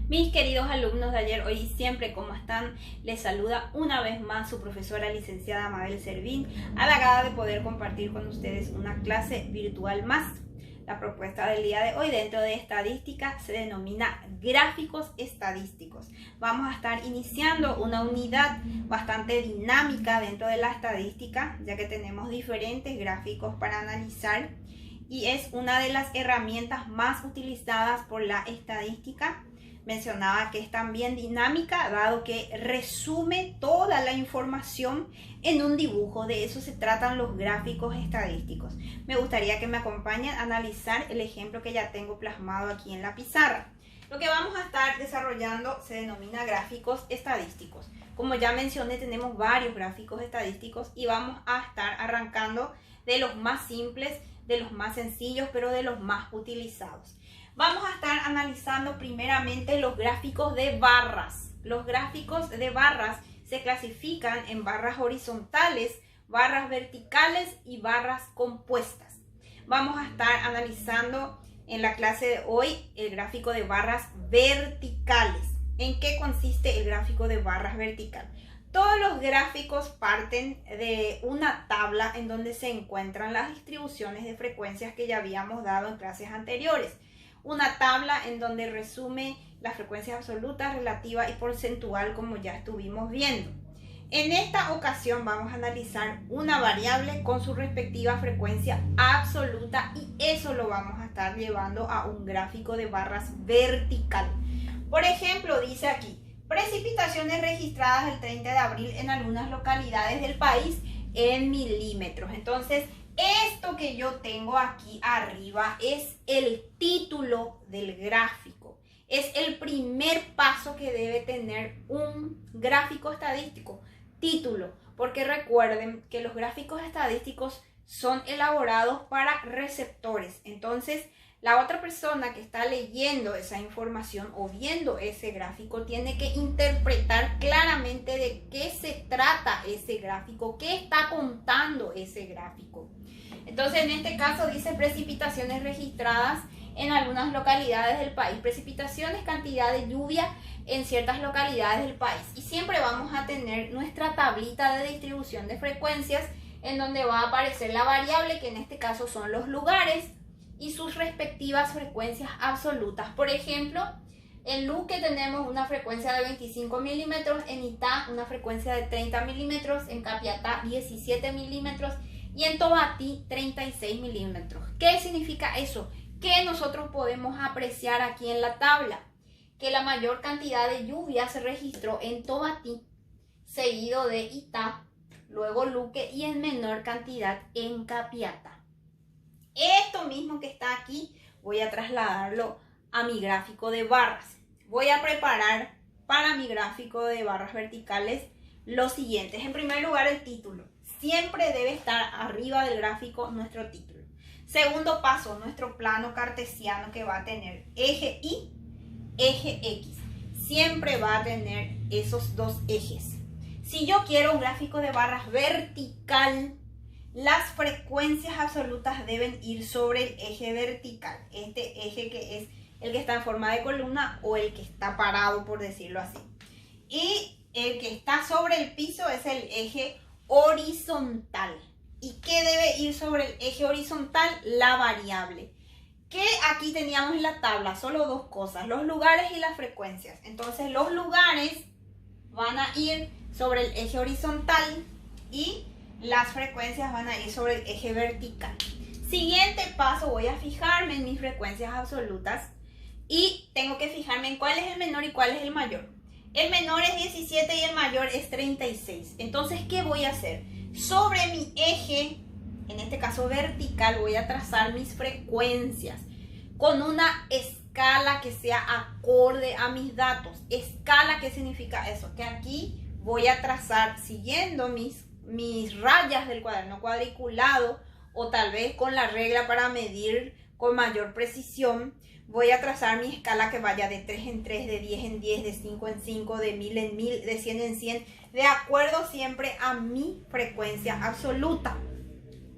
Mis queridos alumnos de ayer, hoy y siempre, ¿cómo están? Les saluda una vez más su profesora licenciada Mabel Servín, halagada de poder compartir con ustedes una clase virtual más. La propuesta del día de hoy dentro de estadística se denomina gráficos estadísticos. Vamos a estar iniciando una unidad bastante dinámica dentro de la estadística, ya que tenemos diferentes gráficos para analizar y es una de las herramientas más utilizadas por la estadística. Mencionaba que es también dinámica, dado que resume toda la información en un dibujo. De eso se tratan los gráficos estadísticos. Me gustaría que me acompañen a analizar el ejemplo que ya tengo plasmado aquí en la pizarra. Lo que vamos a estar desarrollando se denomina gráficos estadísticos. Como ya mencioné, tenemos varios gráficos estadísticos y vamos a estar arrancando de los más simples, de los más sencillos, pero de los más utilizados. Vamos a estar analizando primeramente los gráficos de barras. Los gráficos de barras se clasifican en barras horizontales, barras verticales y barras compuestas. Vamos a estar analizando en la clase de hoy el gráfico de barras verticales. ¿En qué consiste el gráfico de barras verticales? Todos los gráficos parten de una tabla en donde se encuentran las distribuciones de frecuencias que ya habíamos dado en clases anteriores. Una tabla en donde resume las frecuencias absolutas, relativa y porcentual, como ya estuvimos viendo. En esta ocasión vamos a analizar una variable con su respectiva frecuencia absoluta y eso lo vamos a estar llevando a un gráfico de barras vertical. Por ejemplo, dice aquí, precipitaciones registradas el 30 de abril en algunas localidades del país en milímetros. Entonces, esto que yo tengo aquí arriba es el título del gráfico. Es el primer paso que debe tener un gráfico estadístico. Título, porque recuerden que los gráficos estadísticos son elaborados para receptores. Entonces, la otra persona que está leyendo esa información o viendo ese gráfico tiene que interpretar claramente de qué se trata ese gráfico, qué está contando ese gráfico. Entonces, en este caso dice precipitaciones registradas en algunas localidades del país. Precipitaciones, cantidad de lluvia en ciertas localidades del país. Y siempre vamos a tener nuestra tablita de distribución de frecuencias en donde va a aparecer la variable, que en este caso son los lugares y sus respectivas frecuencias absolutas. Por ejemplo, en Luque tenemos una frecuencia de 25 milímetros, en Itá una frecuencia de 30 milímetros, en Capiatá 17 milímetros y en Tobatí 36 milímetros. ¿Qué significa eso? Que nosotros podemos apreciar aquí en la tabla que la mayor cantidad de lluvia se registró en Tobatí, seguido de Itá, luego Luque y en menor cantidad en Capiatá. Esto mismo que está aquí voy a trasladarlo a mi gráfico de barras. Voy a preparar para mi gráfico de barras verticales los siguientes. En primer lugar, el título. Siempre debe estar arriba del gráfico nuestro título. Segundo paso, nuestro plano cartesiano que va a tener eje Y, eje X. Siempre va a tener esos dos ejes. Si yo quiero un gráfico de barras vertical, las frecuencias absolutas deben ir sobre el eje vertical. Este eje que es el que está en forma de columna o el que está parado, por decirlo así. Y el que está sobre el piso es el eje horizontal. ¿Y qué debe ir sobre el eje horizontal? La variable. Que aquí teníamos en la tabla solo dos cosas, los lugares y las frecuencias. Entonces los lugares van a ir sobre el eje horizontal y las frecuencias van a ir sobre el eje vertical. Siguiente paso, voy a fijarme en mis frecuencias absolutas y tengo que fijarme en cuál es el menor y cuál es el mayor. El menor es 17 y el mayor es 36. Entonces, ¿qué voy a hacer? Sobre mi eje, en este caso vertical, voy a trazar mis frecuencias con una escala que sea acorde a mis datos. Escala, ¿qué significa eso? Que aquí voy a trazar siguiendo mis rayas del cuaderno cuadriculado o tal vez con la regla para medir con mayor precisión. Voy a trazar mi escala que vaya de 3 en 3, de 10 en 10, de 5 en 5, de 1000 en 1000, de 100 en 100, de acuerdo siempre a mi frecuencia absoluta.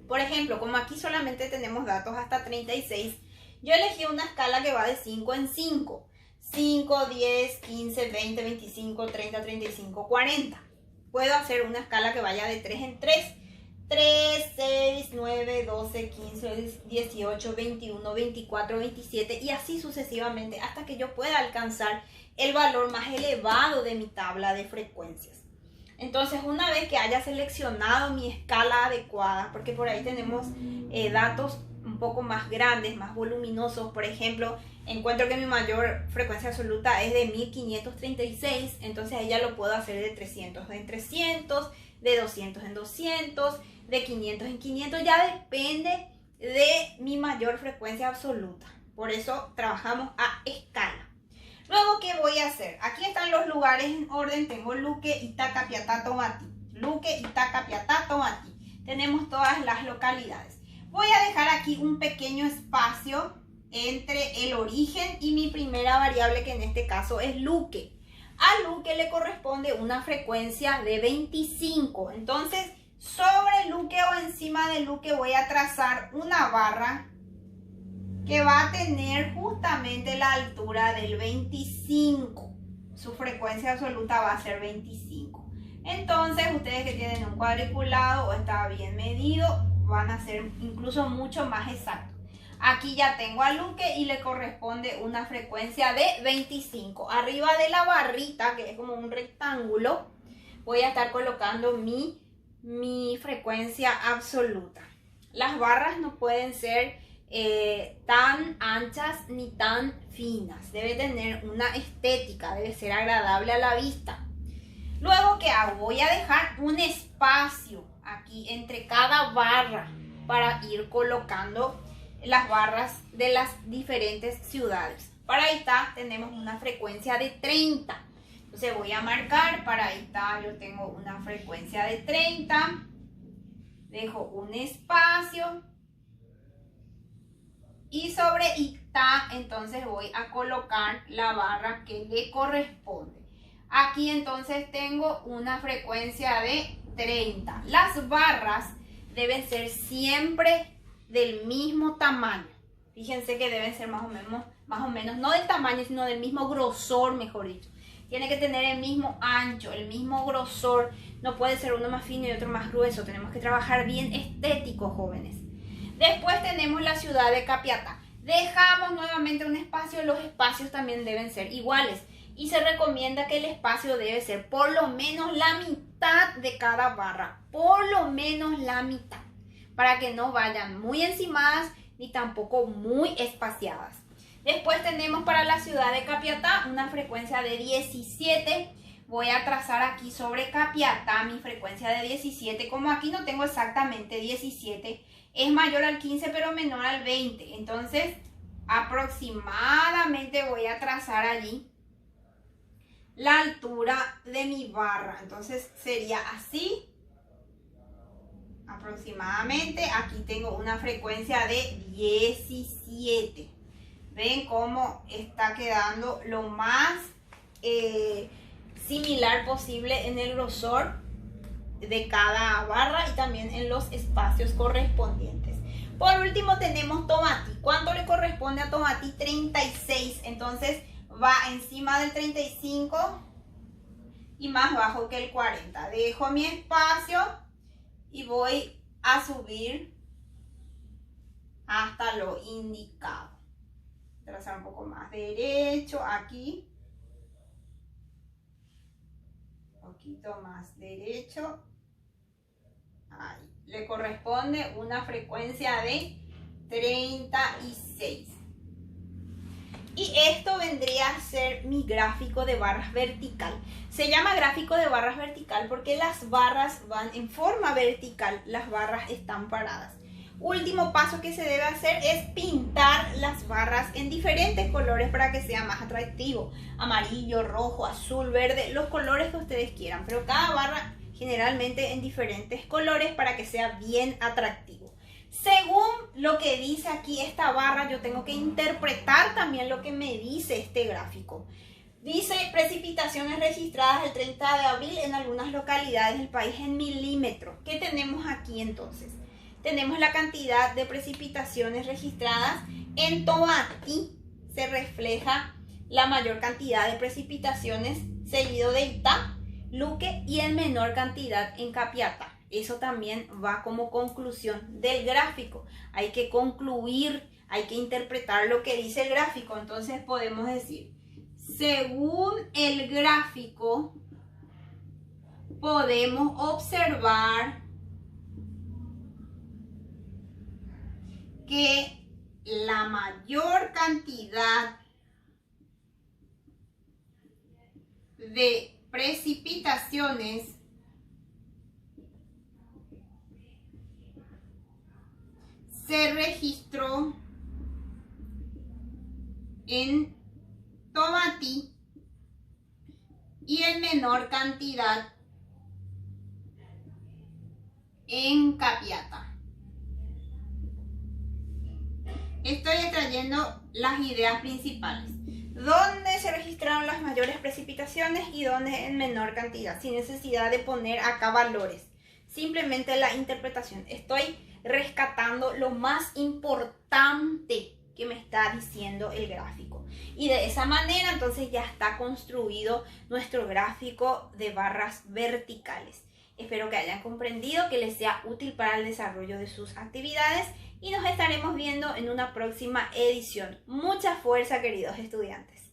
Por ejemplo, como aquí solamente tenemos datos hasta 36, yo elegí una escala que va de 5 en 5. 5, 10, 15, 20, 25, 30, 35, 40. Puedo hacer una escala que vaya de 3 en 3. 3, 6, 9, 12, 15, 18, 21, 24, 27 y así sucesivamente hasta que yo pueda alcanzar el valor más elevado de mi tabla de frecuencias. Entonces, una vez que haya seleccionado mi escala adecuada, porque por ahí tenemos datos un poco más grandes, más voluminosos, por ejemplo, encuentro que mi mayor frecuencia absoluta es de 1536, entonces ahí ya lo puedo hacer de 300 en 300, de 200 en 200, de 500 en 500, ya depende de mi mayor frecuencia absoluta. Por eso trabajamos a escala. Luego, ¿qué voy a hacer? Aquí están los lugares en orden. Tengo Luque, Itaca, Piatá, Tomatí. Luque, Itaca, Piatá, Tomatí. Tenemos todas las localidades. Voy a dejar aquí un pequeño espacio entre el origen y mi primera variable, que en este caso es Luque. A Luque le corresponde una frecuencia de 25. Entonces, sobre Luque o encima de Luque voy a trazar una barra que va a tener justamente la altura del 25. Su frecuencia absoluta va a ser 25. Entonces, ustedes que tienen un cuadriculado o está bien medido, van a ser incluso mucho más exactos. Aquí ya tengo a Luque y le corresponde una frecuencia de 25. Arriba de la barrita, que es como un rectángulo, voy a estar colocando mi frecuencia absoluta. Las barras no pueden ser tan anchas ni tan finas. Debe tener una estética, debe ser agradable a la vista. Luego, ¿qué hago? Voy a dejar un espacio aquí entre cada barra para ir colocando las barras de las diferentes ciudades. Para esta tenemos una frecuencia de 30. Entonces voy a marcar, para esta yo tengo una frecuencia de 30. Dejo un espacio. Y sobre Ita, entonces voy a colocar la barra que le corresponde. Aquí entonces tengo una frecuencia de 30. Las barras deben ser siempre del mismo tamaño. Fíjense que deben ser más o menos, no del tamaño, sino del mismo grosor, mejor dicho. Tiene que tener el mismo ancho, el mismo grosor. No puede ser uno más fino y otro más grueso. Tenemos que trabajar bien estético, jóvenes. Después tenemos la ciudad de Capiatá. Dejamos nuevamente un espacio. Los espacios también deben ser iguales. Y se recomienda que el espacio debe ser por lo menos la mitad de cada barra. Por lo menos la mitad. Para que no vayan muy encimadas ni tampoco muy espaciadas. Después tenemos para la ciudad de Capiatá una frecuencia de 17. Voy a trazar aquí sobre Capiatá mi frecuencia de 17. Como aquí no tengo exactamente 17, es mayor al 15 pero menor al 20. Entonces, aproximadamente voy a trazar allí la altura de mi barra. Entonces, sería así. Aproximadamente, aquí tengo una frecuencia de 17. Ven cómo está quedando lo más similar posible en el grosor de cada barra y también en los espacios correspondientes. Por último tenemos Tomatí. ¿Cuánto le corresponde a Tomatí? 36. Entonces va encima del 35 y más bajo que el 40. Dejo mi espacio y voy a subir hasta lo indicado. Trazar un poco más derecho aquí. Un poquito más derecho. Ahí. Le corresponde una frecuencia de 36. Y esto vendría a ser mi gráfico de barras vertical. Se llama gráfico de barras vertical porque las barras van en forma vertical. Las barras están paradas. Último paso que se debe hacer es pintar las barras en diferentes colores para que sea más atractivo. Amarillo, rojo, azul, verde, los colores que ustedes quieran. Pero cada barra generalmente en diferentes colores para que sea bien atractivo. Según lo que dice aquí esta barra, yo tengo que interpretar también lo que me dice este gráfico. Dice precipitaciones registradas el 30 de abril en algunas localidades del país en milímetros. ¿Qué tenemos aquí entonces? Tenemos la cantidad de precipitaciones registradas en Tomatí. Se refleja la mayor cantidad de precipitaciones, seguido de Itá, Luque y en menor cantidad en Capiatá. Eso también va como conclusión del gráfico. Hay que concluir, hay que interpretar lo que dice el gráfico. Entonces podemos decir, según el gráfico, podemos observar que la mayor cantidad de precipitaciones se registró en Tomatí y en menor cantidad en Capiatá. Estoy extrayendo las ideas principales. ¿Dónde se registraron las mayores precipitaciones y dónde en menor cantidad? Sin necesidad de poner acá valores. Simplemente la interpretación. Estoy rescatando lo más importante que me está diciendo el gráfico. Y de esa manera entonces ya está construido nuestro gráfico de barras verticales. Espero que hayan comprendido, que les sea útil para el desarrollo de sus actividades y nos estaremos viendo en una próxima edición. Mucha fuerza, queridos estudiantes.